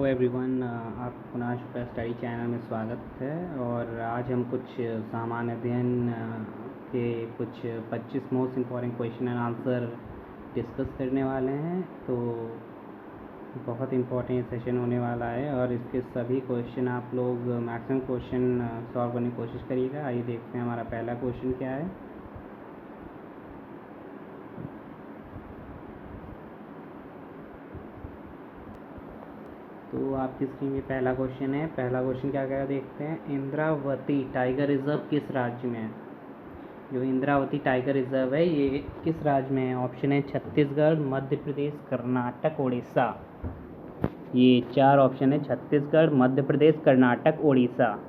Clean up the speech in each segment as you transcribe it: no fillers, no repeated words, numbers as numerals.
Everyone, आपको पुनः Shukla study channel में स्वागत है। और आज हम कुछ सामान्य अध्ययन के कुछ 25 most important question and answer discuss करने वाले हैं। तो बहुत इम्पॉर्टेंट सेशन होने वाला है और इसके सभी क्वेश्चन आप लोग मैक्सिमम क्वेश्चन सॉल्व करने की कोशिश करिएगा। आइए देखते हैं हमारा पहला क्वेश्चन क्या है। तो आपकी स्क्रीन में पहला क्वेश्चन है। पहला क्वेश्चन क्या कह रहा है देखते हैं। इंद्रावती टाइगर रिजर्व किस राज्य में है? जो इंद्रावती टाइगर रिजर्व है ये किस राज्य में है? ऑप्शन है छत्तीसगढ़, मध्य प्रदेश, कर्नाटक, उड़ीसा। ये चार ऑप्शन है, छत्तीसगढ़, मध्य प्रदेश, कर्नाटक, उड़ीसा।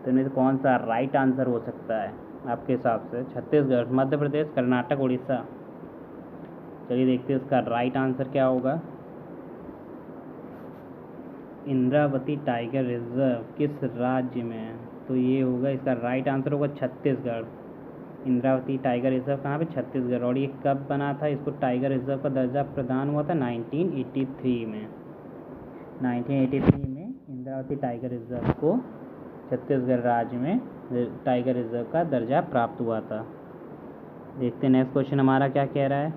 तो इनमें से कौन सा राइट आंसर हो सकता है आपके हिसाब से? छत्तीसगढ़, मध्य प्रदेश, कर्नाटक, उड़ीसा। चलिए देखते हैं इसका राइट आंसर क्या होगा। इंद्रावती टाइगर रिजर्व किस राज्य में है? तो ये होगा, इसका राइट आंसर होगा छत्तीसगढ़। इंद्रावती टाइगर रिजर्व कहाँ पे? छत्तीसगढ़। और ये कब बना था? इसको टाइगर रिजर्व का दर्जा प्रदान हुआ था 1983 में। 1983 में इंद्रावती टाइगर रिजर्व को छत्तीसगढ़ राज्य में टाइगर रिजर्व का दर्जा प्राप्त हुआ था। देखते हैं नेक्स्ट क्वेश्चन हमारा क्या कह रहा है।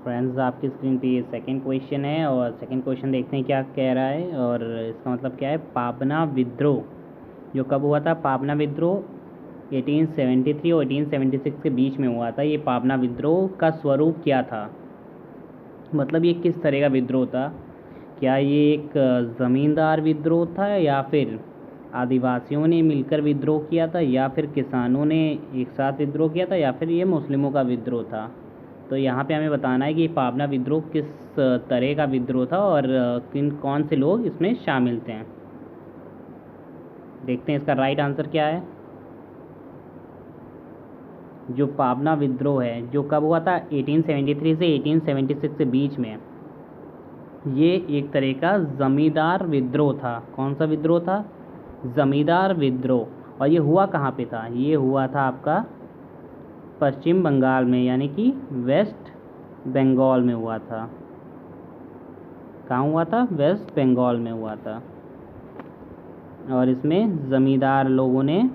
फ्रेंड्स, आपकी स्क्रीन पे ये सेकंड क्वेश्चन है और सेकंड क्वेश्चन देखते हैं क्या कह रहा है। और इसका मतलब क्या है। पाबना विद्रोह जो कब हुआ था? पाबना विद्रोह 1873 और 1876 के बीच में हुआ था। ये पाबना विद्रोह का स्वरूप क्या था? मतलब ये किस तरह का विद्रोह था? क्या ये एक ज़मींदार विद्रोह था, या फिर आदिवासियों ने मिलकर विद्रोह किया था, या फिर किसानों ने एक साथ विद्रोह किया था, या फिर ये मुस्लिमों का विद्रोह था? तो यहाँ पे हमें बताना है कि पाबना विद्रोह किस तरह का विद्रोह था और कौन से लोग इसमें शामिल थे। देखते हैं इसका राइट आंसर क्या है। जो पाबना विद्रोह है जो कब हुआ था? 1873 से 1876 के बीच में। ये एक तरह का जमींदार विद्रोह था। कौन सा विद्रोह था? जमींदार विद्रोह। और ये हुआ कहाँ पे था? ये हुआ था आपका पश्चिम बंगाल में, यानी कि वेस्ट बंगाल में हुआ था। कहाँ हुआ था? वेस्ट बंगाल में हुआ था। और इसमें ज़मींदार लोगों ने,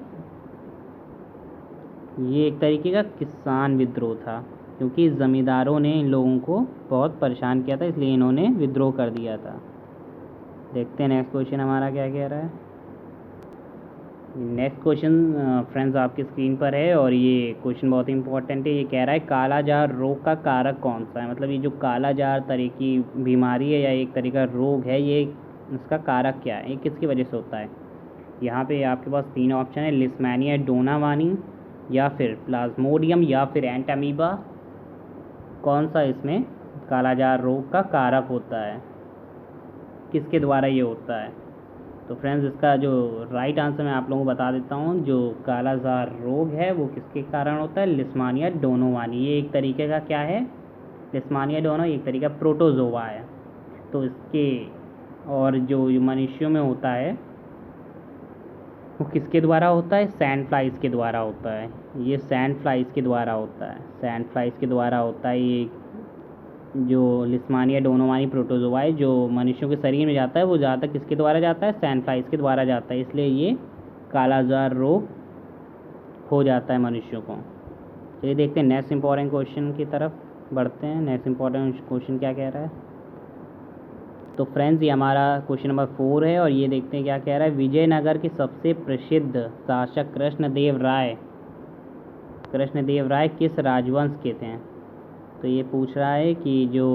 ये एक तरीके का किसान विद्रोह था, क्योंकि ज़मींदारों ने इन लोगों को बहुत परेशान किया था, इसलिए इन्होंने विद्रोह कर दिया था। देखते हैं नेक्स्ट क्वेश्चन हमारा क्या कह रहा है। नेक्स्ट क्वेश्चन फ्रेंड्स आपकी स्क्रीन पर है और ये क्वेश्चन बहुत इंपॉर्टेंट है। ये कह रहा है कालाजार रोग का कारक कौन सा है? मतलब ये जो कालाजार तरह की बीमारी है या एक तरह का रोग है, ये इसका कारक क्या है? ये किसकी वजह से होता है? यहाँ पे आपके पास तीन ऑप्शन है, लिस्मेनिया डोनावानी, या फिर प्लाज्मोडियम, या फिर एंटामीबा। कौन सा इसमें कालाजार रोग का कारक होता है? किसके द्वारा ये होता है? तो फ्रेंड्स, इसका जो राइट आंसर मैं आप लोगों को बता देता हूँ। जो कालाजार रोग है वो किसके कारण होता है? Leishmania donovani. ये एक तरीके का क्या है? लिस्मानिया डोनो एक तरीका प्रोटोजोआ है। तो इसके, और जो मनुष्यों में होता है वो किसके द्वारा होता है? सैंड फ्लाइज के द्वारा होता है। ये सैंड फ्लाइज के द्वारा होता है। सैंड फ्लाइज के द्वारा होता है। ये जो लिस्मानिया डोनोवानी प्रोटोजोआ है जो मनुष्यों के शरीर में जाता है, वो ज़्यादातर किसके द्वारा जाता है? सैंड फ्लाइज के द्वारा जाता है। इसलिए ये कालाजार रोग हो जाता है मनुष्यों को। चलिए देखते हैं नेक्स्ट इंपॉर्टेंट क्वेश्चन की तरफ बढ़ते हैं। नेक्स्ट इंपॉर्टेंट क्वेश्चन क्या कह रहा है। तो फ्रेंड्स, ये हमारा क्वेश्चन नंबर 4 है और ये देखते हैं क्या कह रहा है। विजयनगर के सबसे प्रसिद्ध शासक कृष्णदेव राय किस राजवंश के थे? तो ये पूछ रहा है कि जो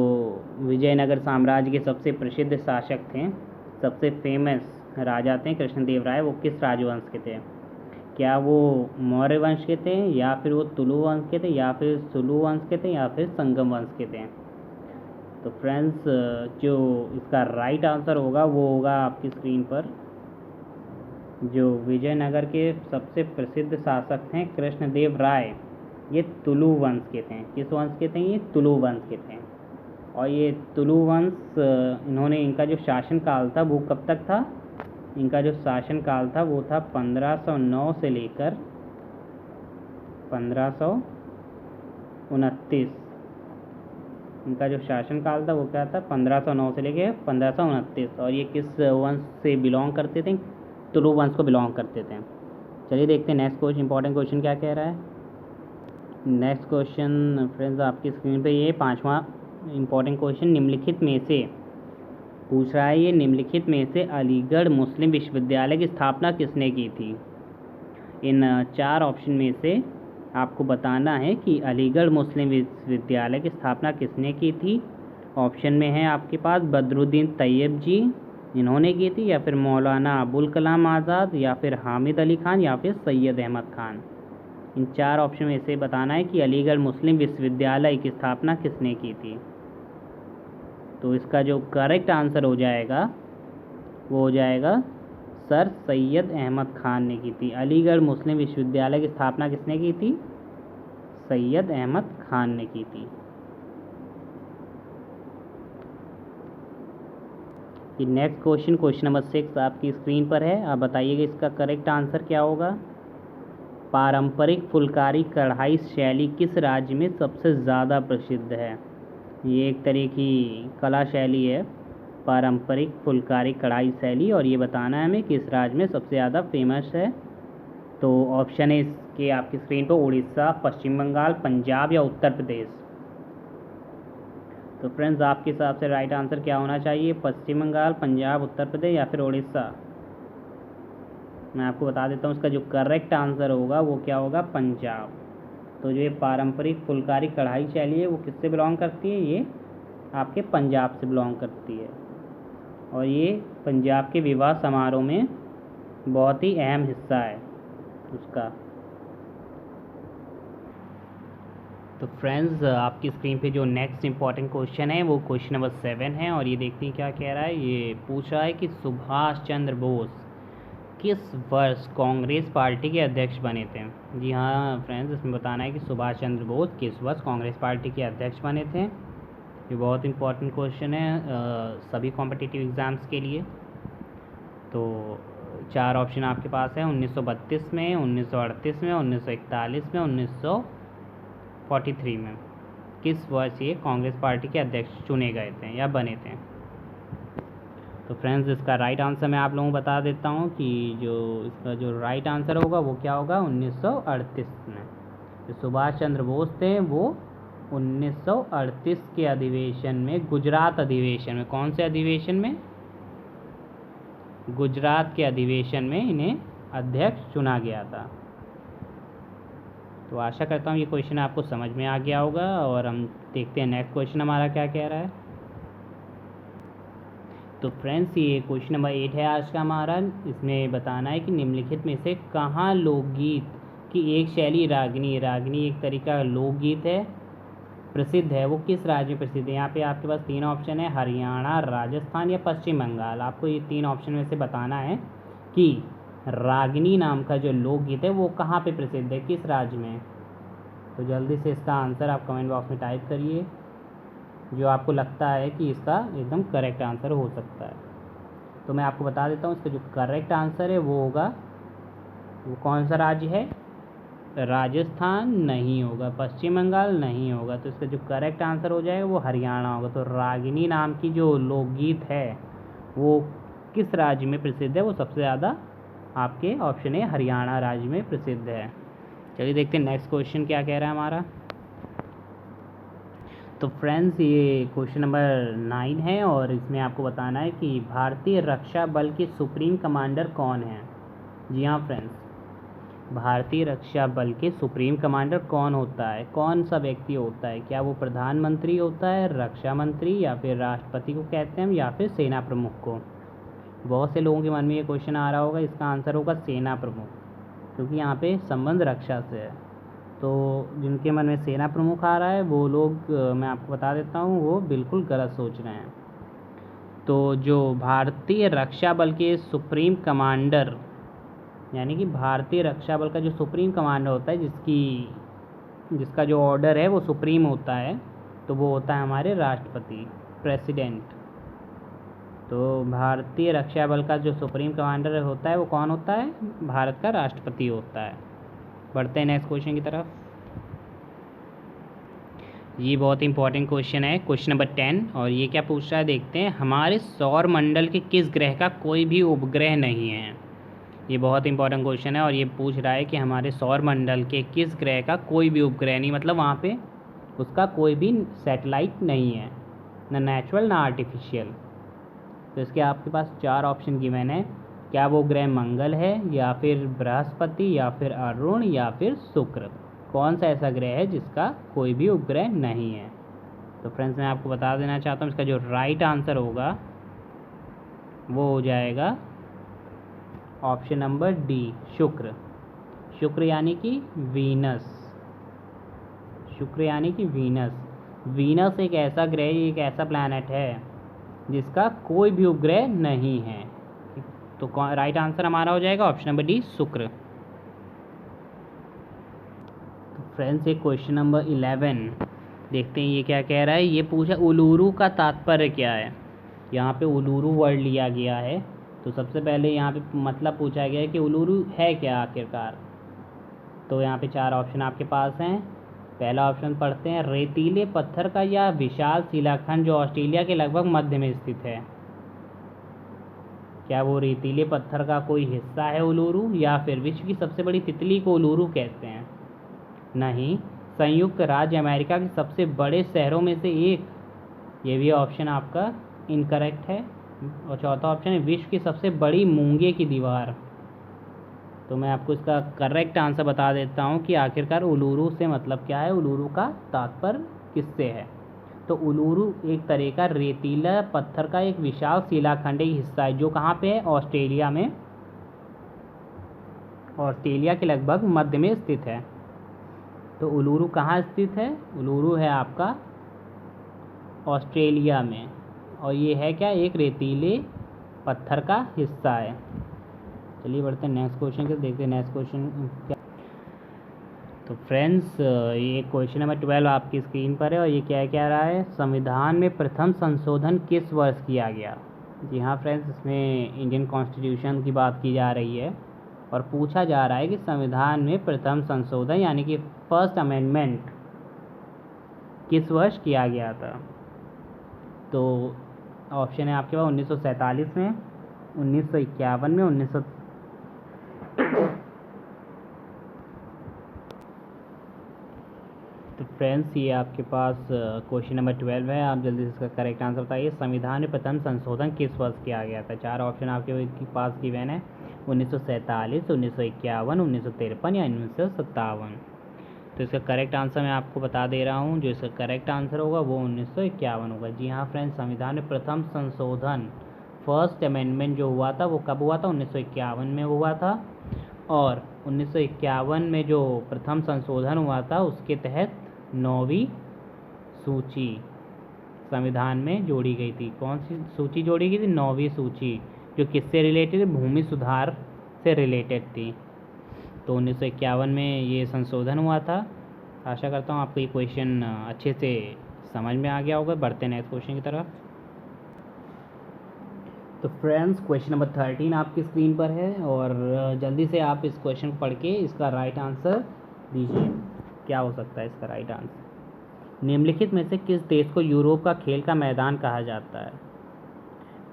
विजयनगर साम्राज्य के सबसे प्रसिद्ध शासक थे, सबसे फेमस राजा थे कृष्णदेव राय, वो किस राजवंश के थे? क्या वो मौर्य वंश के थे, या फिर वो तुलु वंश के थे, या फिर सुलु वंश के थे, या फिर संगम वंश के थे? तो फ्रेंड्स, जो इसका राइट आंसर होगा वो होगा आपकी स्क्रीन पर। जो विजयनगर के सबसे प्रसिद्ध शासक थे कृष्णदेव राय, ये तुलु वंश के थे। किस वंश के थे? ये तुलु वंश के थे। और ये तुलु वंश, इन्होंने, इनका जो शासन काल था वो कब तक था? इनका जो शासन काल था वो था 1509 से लेकर 1529। इनका जो शासनकाल था वो क्या था, 1509 से लेके 1529, और ये किस वंश से बिलोंग करते थे, तुलु वंश को बिलोंग करते थे। चलिए देखते हैं नेक्स्ट क्वेश्चन, इंपॉर्टेंट क्वेश्चन क्या कह रहा है। नेक्स्ट क्वेश्चन फ्रेंड्स आपकी स्क्रीन पे ये 5वां इंपॉर्टेंट क्वेश्चन निम्नलिखित में से पूछ रहा है, ये निम्नलिखित में से अलीगढ़ मुस्लिम विश्वविद्यालय की स्थापना किसने की थी। इन 4 ऑप्शन में से आपको बताना है कि अलीगढ़ मुस्लिम विश्वविद्यालय की स्थापना किसने की थी। ऑप्शन में है आपके पास बदरुद्दीन तैयब जी, इन्होंने की थी, या फिर मौलाना अबुल कलाम आज़ाद, या फिर हामिद अली खान, या फिर सैयद अहमद खान। इन 4 ऑप्शन में से बताना है कि अलीगढ़ मुस्लिम विश्वविद्यालय की स्थापना किसने की थी। तो इसका जो करेक्ट आंसर हो जाएगा वो हो जाएगा सर सैयद अहमद खान ने की थी। अलीगढ़ मुस्लिम विश्वविद्यालय की स्थापना किसने की थी, सैयद अहमद खान ने की थी। ये नेक्स्ट क्वेश्चन, क्वेश्चन नंबर 6 आपकी स्क्रीन पर है। आप बताइएगा इसका करेक्ट आंसर क्या होगा। पारंपरिक फुलकारी कढ़ाई शैली किस राज्य में सबसे ज़्यादा प्रसिद्ध है। ये एक तरह की कला शैली है, पारंपरिक फुलकारी कढ़ाई शैली, और ये बताना है हमें किस राज्य में सबसे ज़्यादा फेमस है। तो ऑप्शन है इसके आपकी स्क्रीन पर उड़ीसा, पश्चिम बंगाल, पंजाब या उत्तर प्रदेश। तो फ्रेंड्स आपके हिसाब से राइट आंसर क्या होना चाहिए, पश्चिम बंगाल, पंजाब, उत्तर प्रदेश या फिर उड़ीसा। मैं आपको बता देता हूँ इसका जो करेक्ट आंसर होगा वो क्या होगा, पंजाब। तो जो ये पारंपरिक फुलकारी कढ़ाई शैली है वो किससे बिलोंग करती है, ये आपके पंजाब से बिलोंग करती है, और ये पंजाब के विवाह समारोह में बहुत ही अहम हिस्सा है उसका। तो फ्रेंड्स आपकी स्क्रीन पे जो नेक्स्ट इंपॉर्टेंट क्वेश्चन है वो क्वेश्चन नंबर 7 है, और ये देखते हैं क्या कह रहा है। ये पूछ रहा है कि सुभाष चंद्र बोस किस वर्ष कांग्रेस पार्टी के अध्यक्ष बने थे। जी हाँ फ्रेंड्स, इसमें बताना है कि सुभाष चंद्र बोस किस वर्ष कांग्रेस पार्टी के अध्यक्ष बने थे। ये बहुत इंपॉर्टेंट क्वेश्चन है सभी कॉम्पिटिटिव एग्ज़ाम्स के लिए। तो 4 ऑप्शन आपके पास है, 1932 में, 1938 में, 1941 में, 1943 में। किस वर्ष ये कांग्रेस पार्टी के अध्यक्ष चुने गए थे या बने थे। तो फ्रेंड्स इसका राइट आंसर मैं आप लोगों को बता देता हूँ कि जो इसका जो राइट आंसर होगा वो क्या होगा, 1938 में। जो सुभाष चंद्र बोस थे वो 1938 के अधिवेशन में, गुजरात अधिवेशन में, कौन से अधिवेशन में, गुजरात के अधिवेशन में इन्हें अध्यक्ष चुना गया था। तो आशा करता हूँ ये क्वेश्चन आपको समझ में आ गया होगा, और हम देखते हैं नेक्स्ट क्वेश्चन हमारा क्या कह रहा है। तो फ्रेंड्स ये क्वेश्चन नंबर 8 है आज का हमारा। इसमें बताना है कि निम्नलिखित में से कहाँ लोकगीत की एक शैली रागनी, रागनी एक तरीका लोकगीत है, प्रसिद्ध है, वो किस राज्य में प्रसिद्ध है। यहाँ पे आपके पास 3 ऑप्शन है, हरियाणा, राजस्थान या पश्चिम बंगाल। आपको ये 3 ऑप्शन में से बताना है कि रागनी नाम का जो लोकगीत है वो कहाँ पे प्रसिद्ध है, किस राज्य में। तो जल्दी से इसका आंसर आप कमेंट बॉक्स में टाइप करिए, जो आपको लगता है कि इसका एकदम करेक्ट आंसर हो सकता है। तो मैं आपको बता देता हूँ इसका जो करेक्ट आंसर है वो होगा, वो कौन सा राज्य है, राजस्थान नहीं होगा, पश्चिम बंगाल नहीं होगा। तो इसका जो करेक्ट आंसर हो जाएगा वो हरियाणा होगा। तो रागिनी नाम की जो लोकगीत है वो किस राज्य में प्रसिद्ध है, वो सबसे ज़्यादा आपके ऑप्शन है हरियाणा राज्य में प्रसिद्ध है। चलिए देखते हैं नेक्स्ट क्वेश्चन क्या कह रहा है हमारा। तो फ्रेंड्स ये क्वेश्चन नंबर 9 है, और इसमें आपको बताना है कि भारतीय रक्षा बल के सुप्रीम कमांडर कौन हैं। जी हाँ फ्रेंड्स, भारतीय रक्षा बल के सुप्रीम कमांडर कौन होता है, कौन सा व्यक्ति होता है। क्या वो प्रधानमंत्री होता है, रक्षा मंत्री, या फिर राष्ट्रपति को कहते हैं हम, या फिर सेना प्रमुख को। बहुत से लोगों के मन में ये क्वेश्चन आ रहा होगा, इसका आंसर होगा सेना प्रमुख, क्योंकि यहाँ पे संबंध रक्षा से है। तो जिनके मन में सेना प्रमुख आ रहा है वो लोग मैं आपको बता देता हूँ वो बिल्कुल गलत सोच रहे हैं। तो जो भारतीय रक्षा बल के सुप्रीम कमांडर, यानी कि भारतीय रक्षा बल का जो सुप्रीम कमांडर होता है, जिसका जो ऑर्डर है वो सुप्रीम होता है, तो वो होता है हमारे राष्ट्रपति, प्रेसिडेंट। तो भारतीय रक्षा बल का जो सुप्रीम कमांडर होता है वो कौन होता है, भारत का राष्ट्रपति होता है। बढ़ते हैं नेक्स्ट क्वेश्चन की तरफ। ये बहुत इंपॉर्टेंट क्वेश्चन है, क्वेश्चन नंबर 10। और ये क्या पूछ रहा है देखते हैं। हमारे सौर मंडल के किस ग्रह का कोई भी उपग्रह नहीं है। ये बहुत इंपॉर्टेंट क्वेश्चन है और ये पूछ रहा है कि हमारे सौर मंडल के किस ग्रह का कोई भी उपग्रह नहीं, मतलब वहाँ पे उसका कोई भी सैटेलाइट नहीं है, ना नेचुरल ना आर्टिफिशियल। तो इसके आपके पास 4 ऑप्शन गिवन है। क्या वो ग्रह मंगल है, या फिर बृहस्पति, या फिर अरुण, या फिर शुक्र। कौन सा ऐसा ग्रह है जिसका कोई भी उपग्रह नहीं है। तो फ्रेंड्स मैं आपको बता देना चाहता हूँ, इसका जो राइट आंसर होगा वो हो जाएगा ऑप्शन नंबर डी, शुक्र। शुक्र यानी कि वीनस। शुक्र यानी कि वीनस। वीनस एक ऐसा ग्रह, एक ऐसा प्लैनेट है जिसका कोई भी उपग्रह नहीं है। तो राइट आंसर हमारा हो जाएगा ऑप्शन नंबर डी, शुक्र। तो फ्रेंड्स एक क्वेश्चन नंबर 11 देखते हैं, ये क्या कह रहा है। ये पूछा उलूरू का तात्पर्य क्या है। यहाँ पे उलूरू वर्ड लिया गया है। तो सबसे पहले यहाँ पे मतलब पूछा गया है कि उलूरू है क्या आखिरकार। तो यहाँ पे 4 ऑप्शन आपके पास हैं। पहला ऑप्शन पढ़ते हैं, रेतीले पत्थर का या विशाल शिलाखंड जो ऑस्ट्रेलिया के लगभग मध्य में स्थित है। क्या वो रेतीले पत्थर का कोई हिस्सा है उलूरू, या फिर विश्व की सबसे बड़ी तितली को उलूरू कहते हैं। नहीं, संयुक्त राज्य अमेरिका के सबसे बड़े शहरों में से एक। ये भी ऑप्शन आपका इनकरेक्ट है। और चौथा ऑप्शन है विश्व की सबसे बड़ी मूंगे की दीवार। तो मैं आपको इसका करेक्ट आंसर बता देता हूँ कि आखिरकार उलूरू से मतलब क्या है, उलूरू का तात्पर्य किससे है। तो उलूरू एक तरह का रेतीला पत्थर का एक विशाल शिलाखंडी हिस्सा है जो कहाँ पे है, ऑस्ट्रेलिया में। ऑस्ट्रेलिया के लगभग मध्य में स्थित है। तो उलूरू कहाँ स्थित है, उलूरू है आपका ऑस्ट्रेलिया में। और ये है क्या, एक रेतीले पत्थर का हिस्सा है। चलिए बढ़ते हैं नेक्स्ट क्वेश्चन के, देखते हैं नेक्स्ट क्वेश्चन क्या। तो फ्रेंड्स ये क्वेश्चन नंबर 12 आपकी स्क्रीन पर है और ये क्या कह रहा है, संविधान में प्रथम संशोधन किस वर्ष किया गया। जी हाँ फ्रेंड्स, इसमें इंडियन कॉन्स्टिट्यूशन की बात की जा रही है और पूछा जा रहा है कि संविधान में प्रथम संशोधन यानी कि फर्स्ट अमेंडमेंट किस वर्ष किया गया था। तो ऑप्शन है आपके पास 1947 में, 1951 में, 1900। तो फ्रेंड्स ये आपके पास क्वेश्चन नंबर 12 है। आप जल्दी से इसका करेक्ट आंसर बताइए। संविधान में प्रथम संशोधन किस वर्ष किया गया था। 4 ऑप्शन आपके पास गिवन है, 1947, 1951, 1953 या 1957। तो इसका करेक्ट आंसर मैं आपको बता दे रहा हूँ। जो इसका करेक्ट आंसर होगा वो 1951 होगा। जी हाँ फ्रेंड्स, संविधान में प्रथम संशोधन फर्स्ट अमेंडमेंट जो हुआ था वो कब हुआ था, 1951 में हुआ था। और 1951 में जो प्रथम संशोधन हुआ था उसके तहत 9वीं सूची संविधान में जोड़ी गई थी। कौन सी सूची जोड़ी गई थी, 9वीं सूची, जो किससे रिलेटेड है, भूमि सुधार से रिलेटेड थी। तो 1951 में ये संशोधन हुआ था। आशा करता हूँ आपको ये क्वेश्चन अच्छे से समझ में आ गया होगा। बढ़ते हैं नेक्स्ट क्वेश्चन की तरफ। तो फ्रेंड्स क्वेश्चन नंबर 13 आपकी स्क्रीन पर है और जल्दी से आप इस क्वेश्चन को पढ़ के इसका राइट आंसर दीजिए। क्या हो सकता है इसका राइट आंसर। निम्नलिखित में से किस देश को यूरोप का खेल का मैदान कहा जाता है।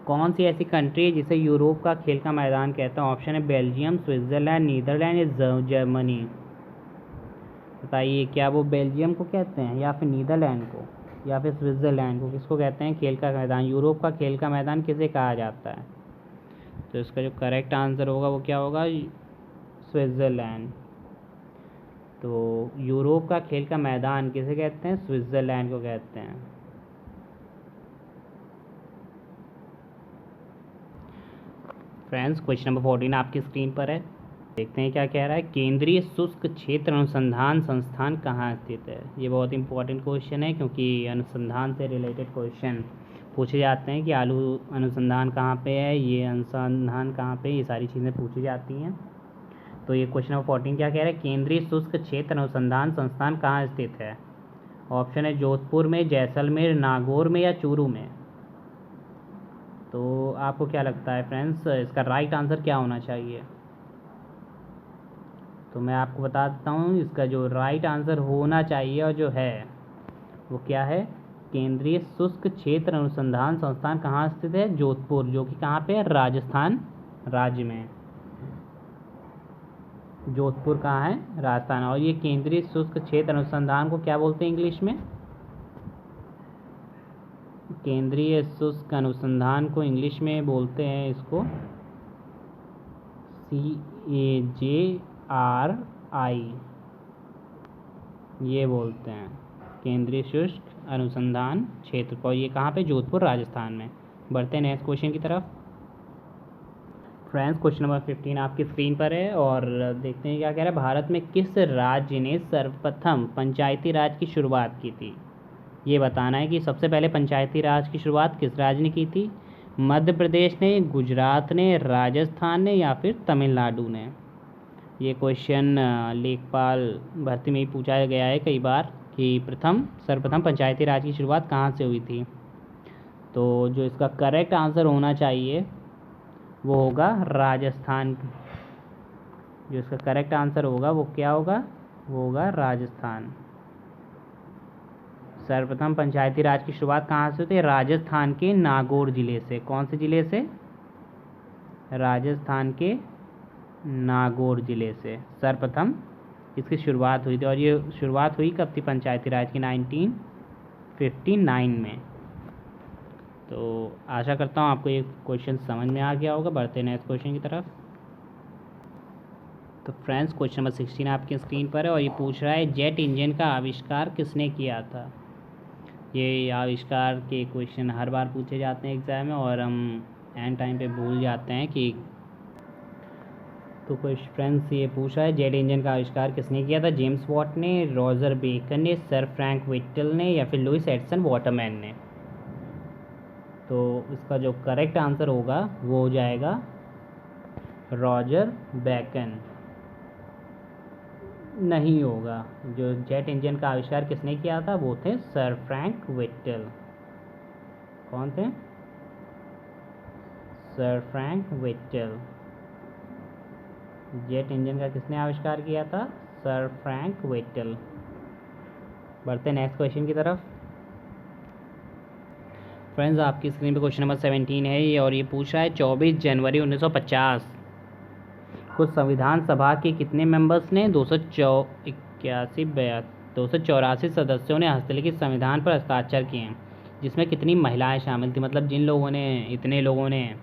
कौन सी ऐसी कंट्री है जिसे यूरोप का खेल का मैदान कहते हैं। ऑप्शन है बेल्जियम, स्विट्ज़रलैंड, नीदरलैंड या जर्मनी। बताइए क्या वो बेल्जियम को कहते हैं, या फिर नीदरलैंड को, या फिर स्विट्ज़रलैंड को। किसको कहते हैं खेल का मैदान, यूरोप का खेल का मैदान किसे कहा जाता है। तो इसका जो करेक्ट आंसर होगा वो क्या होगा, स्विट्ज़रलैंड। तो यूरोप का खेल का मैदान किसे कहते हैं, स्विट्ज़रलैंड को कहते हैं। फ्रेंड्स क्वेश्चन नंबर 14 आपकी स्क्रीन पर है। देखते हैं क्या कह रहा है। केंद्रीय शुष्क क्षेत्र अनुसंधान संस्थान कहाँ स्थित है। ये बहुत इंपॉर्टेंट क्वेश्चन है क्योंकि अनुसंधान से रिलेटेड क्वेश्चन पूछे जाते हैं कि आलू अनुसंधान कहाँ पे है, ये अनुसंधान कहाँ पे, ये सारी चीज़ें पूछी जाती हैं। तो ये क्वेश्चन नंबर 14 क्या कह रहा है, केंद्रीय शुष्क क्षेत्र अनुसंधान संस्थान कहाँ स्थित है। ऑप्शन है जोधपुर में, जैसलमेर, नागौर में या चूरू में। तो आपको क्या लगता है फ्रेंड्स, इसका राइट आंसर क्या होना चाहिए। तो मैं आपको बता देता हूँ, इसका जो राइट आंसर होना चाहिए और जो है वो क्या है? केंद्रीय शुष्क क्षेत्र अनुसंधान संस्थान कहाँ स्थित है? जोधपुर, जो कि कहाँ पे है? राजस्थान राज्य में। जोधपुर कहाँ है? राजस्थान। और ये केंद्रीय शुष्क क्षेत्र अनुसंधान को क्या बोलते हैं इंग्लिश में? केंद्रीय शुष्क अनुसंधान को इंग्लिश में बोलते हैं इसको CAJRI, ये बोलते हैं केंद्रीय शुष्क अनुसंधान क्षेत्र को। ये कहाँ पे? जोधपुर राजस्थान में। बढ़ते हैं नेक्स्ट क्वेश्चन की तरफ। फ्रेंड्स, क्वेश्चन नंबर 15 आपकी स्क्रीन पर है और देखते हैं क्या कह रहा है। भारत में किस राज्य ने सर्वप्रथम पंचायती राज की शुरुआत की थी? ये बताना है कि सबसे पहले पंचायती राज की शुरुआत किस राज्य ने की थी? मध्य प्रदेश ने, गुजरात ने, राजस्थान ने या फिर तमिलनाडु ने? ये क्वेश्चन लेखपाल भर्ती में ही पूछा गया है कई बार कि सर्वप्रथम पंचायती राज की शुरुआत कहाँ से हुई थी। तो जो इसका करेक्ट आंसर होना चाहिए वो होगा राजस्थान। जो इसका करेक्ट आंसर होगा वो क्या होगा? वो होगा राजस्थान। सर्वप्रथम पंचायती राज की शुरुआत कहाँ से होती है? राजस्थान के नागौर जिले से। कौन से जिले से? राजस्थान के नागौर जिले से सर्वप्रथम इसकी शुरुआत हुई थी। और ये शुरुआत हुई कब थी पंचायती राज की? 1959 में। तो आशा करता हूँ आपको ये क्वेश्चन समझ में आ गया होगा। बढ़ते हैं नेक्स्ट क्वेश्चन की तरफ। तो फ्रेंड्स, क्वेश्चन नंबर 16 आपकी स्क्रीन पर है और ये पूछ रहा है जेट इंजन का आविष्कार किसने किया था? ये आविष्कार के क्वेश्चन हर बार पूछे जाते हैं एग्ज़ाम में और हम एंड टाइम पे भूल जाते हैं कि। तो कुछ फ्रेंड्स ये पूछा है जेट इंजन का आविष्कार किसने किया था? जेम्स वॉट ने, रॉजर बेकर ने, सर फ्रैंक व्हिटल ने या फिर लुइस एडिसन वाटरमैन ने? तो इसका जो करेक्ट आंसर होगा वो हो जाएगा रॉजर बेकन। नहीं होगा। जो जेट इंजन का आविष्कार किसने किया था वो थे सर फ्रैंक व्हिटल। कौन थे? Sir Frank Whittle. Jet engine का किसने आविष्कार किया था? Sir Frank Whittle. बढ़ते हैं नेक्स्ट क्वेश्चन की तरफ। फ्रेंड्स, आपकी स्क्रीन पे क्वेश्चन नंबर 17 है ये और ये पूछ रहा है 24 जनवरी 1950 को संविधान सभा के कितने मेंबर्स ने 284 सदस्यों ने हस्तलिखित संविधान पर हस्ताक्षर किए हैं, जिसमें कितनी महिलाएं शामिल थी? मतलब जिन लोगों ने, इतने लोगों ने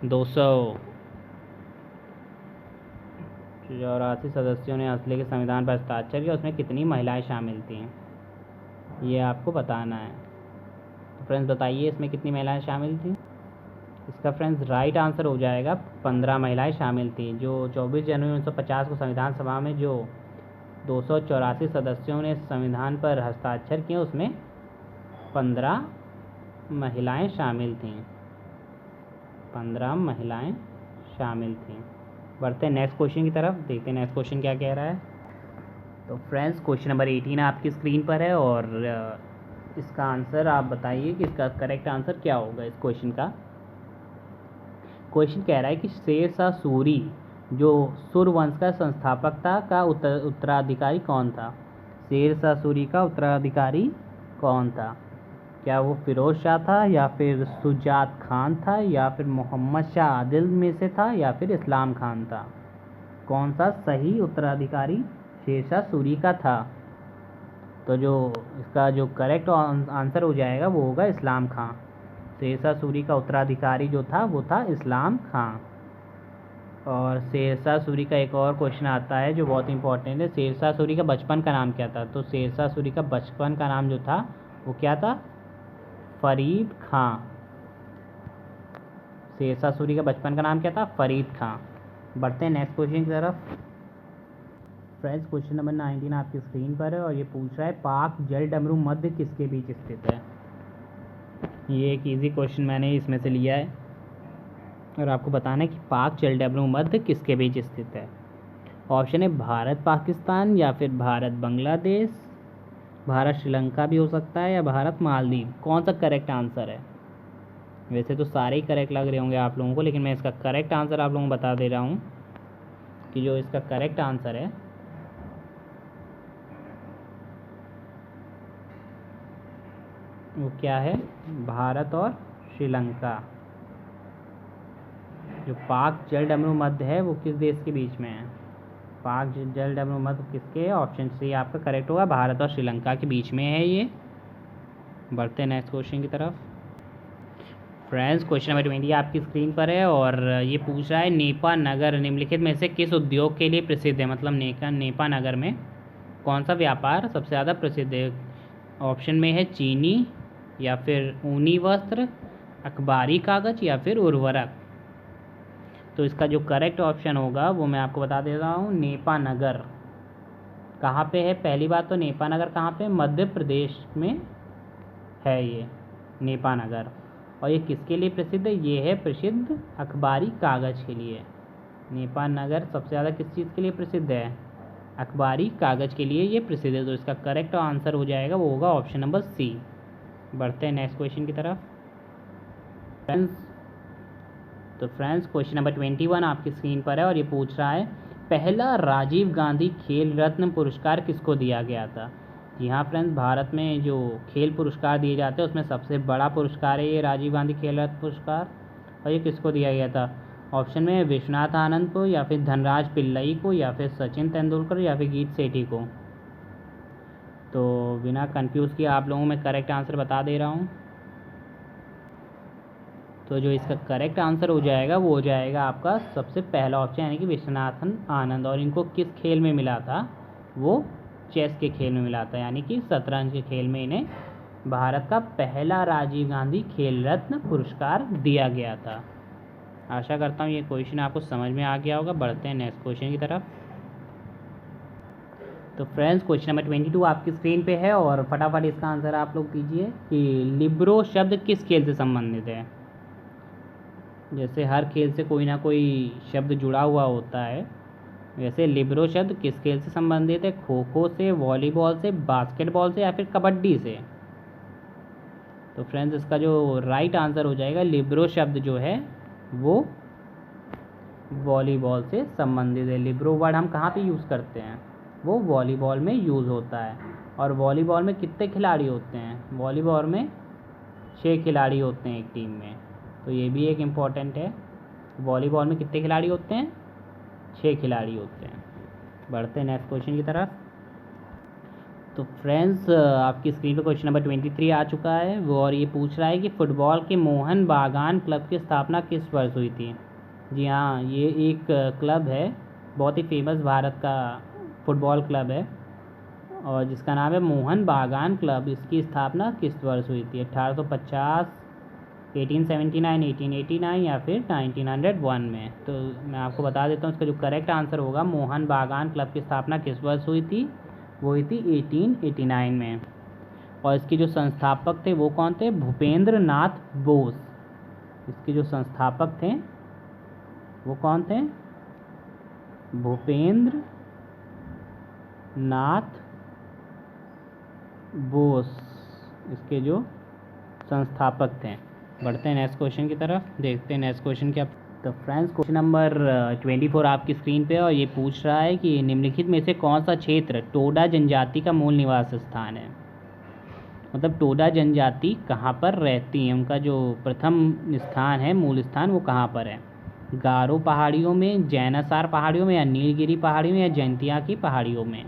284 सदस्यों ने हस्तलिखित संविधान पर हस्ताक्षर किया, उसमें कितनी महिलाएं शामिल थी? ये आपको बताना है। तो फ्रेंड्स बताइए इसमें कितनी महिलाएं शामिल थी? इसका फ्रेंड्स राइट आंसर हो जाएगा 15 महिलाएं शामिल थी। जो 24 जनवरी 1950 को संविधान सभा में जो 284 सदस्यों ने संविधान पर हस्ताक्षर किए उसमें 15 महिलाएं शामिल थीं। 15 महिलाएं शामिल थीं। बढ़ते हैं नेक्स्ट क्वेश्चन की तरफ, देखते हैं नेक्स्ट क्वेश्चन क्या कह रहा है। तो फ्रेंड्स, क्वेश्चन नंबर 18 आपकी स्क्रीन पर है और इसका आंसर आप बताइए कि इसका करेक्ट आंसर क्या होगा इस क्वेश्चन का। क्वेश्चन कह रहा है कि शेरशाह सूरी जो सूर्यवंश का संस्थापक था का उत्तराधिकारी कौन था? शेरशाह सूरी का उत्तराधिकारी कौन था? क्या वो फिरोज शाह था या फिर सुजात खान था या फिर मोहम्मद शाह आदिल में से था या फिर इस्लाम खान था? कौन सा सही उत्तराधिकारी शेरशाह सूरी का था? तो जो इसका जो करेक्ट आंसर हो जाएगा वो होगा इस्लाम खान। शेरशाह सूरी का उत्तराधिकारी जो था वो था इस्लाम खान। और शेरशाह सूरी का एक और क्वेश्चन आता है जो बहुत इंपॉर्टेंट है। शेरशाह सूरी का बचपन का नाम क्या था? तो शेरशाह सूरी का बचपन का नाम जो था वो क्या था? फरीद खां। शेरशाह सूरी का बचपन का नाम क्या था? फरीद खां। बढ़ते हैं नेक्स्ट क्वेश्चन की तरफ। फ्रेंड्स, क्वेश्चन नंबर 19 आपकी स्क्रीन पर है और ये पूछ रहा है पाक जल डमरू मध्य किसके बीच स्थित है? ये एक इजी क्वेश्चन मैंने इसमें से लिया है और आपको बताना है कि पाक जल डमरू मध्य किसके बीच स्थित है। ऑप्शन है भारत पाकिस्तान या फिर भारत बांग्लादेश, भारत श्रीलंका भी हो सकता है या भारत मालदीव। कौन सा करेक्ट आंसर है? वैसे तो सारे ही करेक्ट लग रहे होंगे आप लोगों को, लेकिन मैं इसका करेक्ट आंसर आप लोगों को बता दे रहा हूँ कि जो इसका करेक्ट आंसर है वो क्या है? भारत और श्रीलंका। जो पाक जलडमरू मध्य है वो किस देश के बीच में है? पाक जलडमरू मध्य किसके? ऑप्शन सी आपका करेक्ट होगा, भारत और श्रीलंका के बीच में है ये। बढ़ते हैं नेक्स्ट क्वेश्चन की तरफ। फ्रेंड्स, क्वेश्चन नंबर 20 आपकी स्क्रीन पर है और ये पूछ रहा है नेपा नगर निम्नलिखित में से किस उद्योग के लिए प्रसिद्ध है? मतलब नेपा नगर में कौन सा व्यापार सबसे ज़्यादा प्रसिद्ध है? ऑप्शन में है चीनी, या फिर ऊनी वस्त्र, अखबारी कागज, या फिर उर्वरक। तो इसका जो करेक्ट ऑप्शन होगा वो मैं आपको बता दे रहा हूँ, नेपा नगर। कहाँ पे है? पहली बात तो नेपा नगर कहाँ पे? मध्य प्रदेश में है ये नेपा नगर। और ये किसके लिए प्रसिद्ध है? ये है प्रसिद्ध अखबारी कागज़ के लिए। नेपा नगर सबसे ज़्यादा किस चीज़ के लिए प्रसिद्ध है? अखबारी कागज़ के लिए ये प्रसिद्ध है। तो इसका करेक्ट आंसर हो जाएगा, वो होगा ऑप्शन नंबर सी। बढ़ते हैं नेक्स्ट क्वेश्चन की तरफ। फ्रेंड्स, क्वेश्चन नंबर 21 आपकी स्क्रीन पर है और ये पूछ रहा है पहला राजीव गांधी खेल रत्न पुरस्कार किसको दिया गया था? जी हाँ फ्रेंड्स, भारत में जो खेल पुरस्कार दिए जाते हैं उसमें सबसे बड़ा पुरस्कार है ये राजीव गांधी खेल रत्न पुरस्कार। और ये किसको दिया गया था? ऑप्शन में विश्वनाथ आनंद को, या फिर धनराज पिल्लई को, या फिर सचिन तेंदुलकर, या फिर गीत सेठी को। तो बिना कंफ्यूज किए आप लोगों में करेक्ट आंसर बता दे रहा हूँ। तो जो इसका करेक्ट आंसर हो जाएगा वो हो जाएगा आपका सबसे पहला ऑप्शन, यानी कि विश्वनाथन आनंद। और इनको किस खेल में मिला था? वो चेस के खेल में मिला था, यानी कि शतरंज के खेल में इन्हें भारत का पहला राजीव गांधी खेल रत्न पुरस्कार दिया गया था। आशा करता हूँ ये क्वेश्चन आपको समझ में आ गया होगा। बढ़ते हैं नेक्स्ट क्वेश्चन की तरफ। तो फ्रेंड्स, क्वेश्चन नंबर 22 आपकी स्क्रीन पे है और फटाफट इसका आंसर आप लोग कीजिए कि लिब्रो शब्द किस खेल से संबंधित है। जैसे हर खेल से कोई ना कोई शब्द जुड़ा हुआ होता है, वैसे लिब्रो शब्द किस खेल से संबंधित है? खो खो से, वॉलीबॉल से, बास्केटबॉल से, या फिर कबड्डी से। तो फ्रेंड्स, इसका जो राइट आंसर हो जाएगा, लिब्रो शब्द जो है वो वॉलीबॉल से संबंधित है। लिब्रो वर्ड हम कहाँ पे यूज़ करते हैं? वो वॉलीबॉल में यूज़ होता है। और वॉलीबॉल में कितने खिलाड़ी होते हैं? वॉलीबॉल में 6 खिलाड़ी होते हैं एक टीम में। तो ये भी एक इम्पॉर्टेंट है। वॉलीबॉल में कितने खिलाड़ी होते हैं? 6 खिलाड़ी होते हैं। बढ़ते हैं नेक्स्ट क्वेश्चन की तरफ। तो फ्रेंड्स, आपकी स्क्रीन पर क्वेश्चन नंबर 23 आ चुका है वो, और ये पूछ रहा है कि फुटबॉल के मोहन बागान क्लब की स्थापना किस वर्ष हुई थी? जी हाँ, ये एक क्लब है, बहुत ही फेमस भारत का फुटबॉल क्लब है और जिसका नाम है मोहन बागान क्लब। इसकी स्थापना किस वर्ष हुई थी? 1850, 1879, 1889, या फिर 1901 में। तो मैं आपको बता देता हूँ इसका जो करेक्ट आंसर होगा, मोहन बागान क्लब की स्थापना किस वर्ष हुई थी? वो हुई थी 1889 में। और इसके जो संस्थापक थे वो कौन थे? भूपेंद्र नाथ बोस। इसके जो संस्थापक थे वो कौन थे? भूपेंद्र नाथ बोस इसके जो संस्थापक थे। बढ़ते हैं नेक्स्ट क्वेश्चन की तरफ, देखते हैं नेक्स्ट क्वेश्चन क्या। तो फ्रेंड्स, क्वेश्चन नंबर 24 आपकी स्क्रीन पे और ये पूछ रहा है कि निम्नलिखित में से कौन सा क्षेत्र टोडा जनजाति का मूल निवास स्थान है? मतलब टोडा जनजाति कहाँ पर रहती है, उनका जो प्रथम स्थान है, मूल स्थान, वो कहाँ पर है? गारो पहाड़ियों में, जैनासार पहाड़ियों में, या नीलगिरी पहाड़ियों में, या जैंतिया की पहाड़ियों में?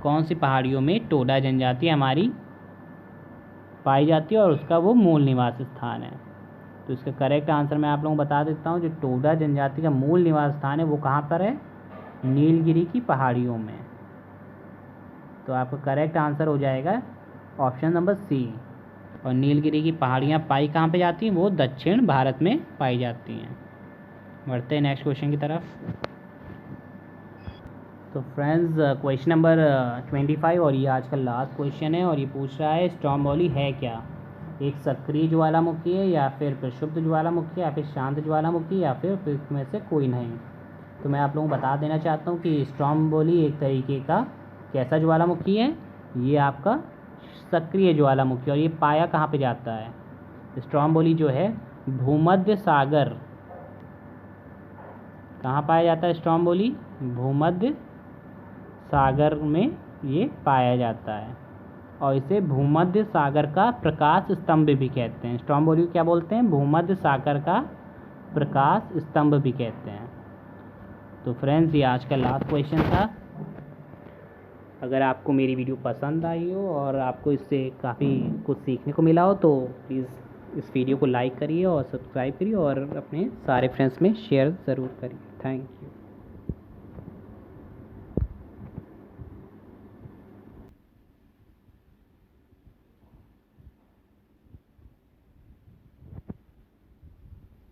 कौन सी पहाड़ियों में टोडा जनजाति हमारी पाई जाती है और उसका वो मूल निवास स्थान है? तो इसका करेक्ट आंसर मैं आप लोगों को बता देता हूँ। जो टोडा जनजाति का मूल निवास स्थान है वो कहाँ पर है? नीलगिरी की पहाड़ियों में। तो आपका करेक्ट आंसर हो जाएगा ऑप्शन नंबर सी। और नीलगिरी की पहाड़ियाँ पाई कहाँ पे जाती हैं? वो दक्षिण भारत में पाई जाती हैं। बढ़ते हैं नेक्स्ट क्वेश्चन की तरफ। तो फ्रेंड्स, क्वेश्चन नंबर 25 और ये आज का लास्ट क्वेश्चन है और ये पूछ रहा है स्ट्रोम्बोली है क्या? एक सक्रिय ज्वालामुखी है, या फिर प्रक्षुब्ध ज्वालामुखी, या फिर शांत ज्वालामुखी, या फिर में से कोई नहीं? तो मैं आप लोगों को बता देना चाहता हूँ कि स्ट्रोम्बोली एक तरीके का कैसा ज्वालामुखी है? ये आपका सक्रिय ज्वालामुखी। और ये पाया कहाँ पे जाता है? स्ट्रोम्बोली जो है भूमध्य सागर, कहाँ पाया जाता है स्ट्रोम्बोली? भूमध्य सागर में ये पाया जाता है। और इसे भूमध्य सागर का प्रकाश स्तंभ भी कहते हैं। स्ट्रॉम्बोली क्या बोलते हैं? भूमध्य सागर का प्रकाश स्तंभ भी कहते हैं। तो फ्रेंड्स, ये आज का लास्ट क्वेश्चन था। अगर आपको मेरी वीडियो पसंद आई हो और आपको इससे काफ़ी कुछ सीखने को मिला हो तो प्लीज़ इस वीडियो को लाइक करिए और सब्सक्राइब करिए और अपने सारे फ्रेंड्स में शेयर ज़रूर करिए। Thank you.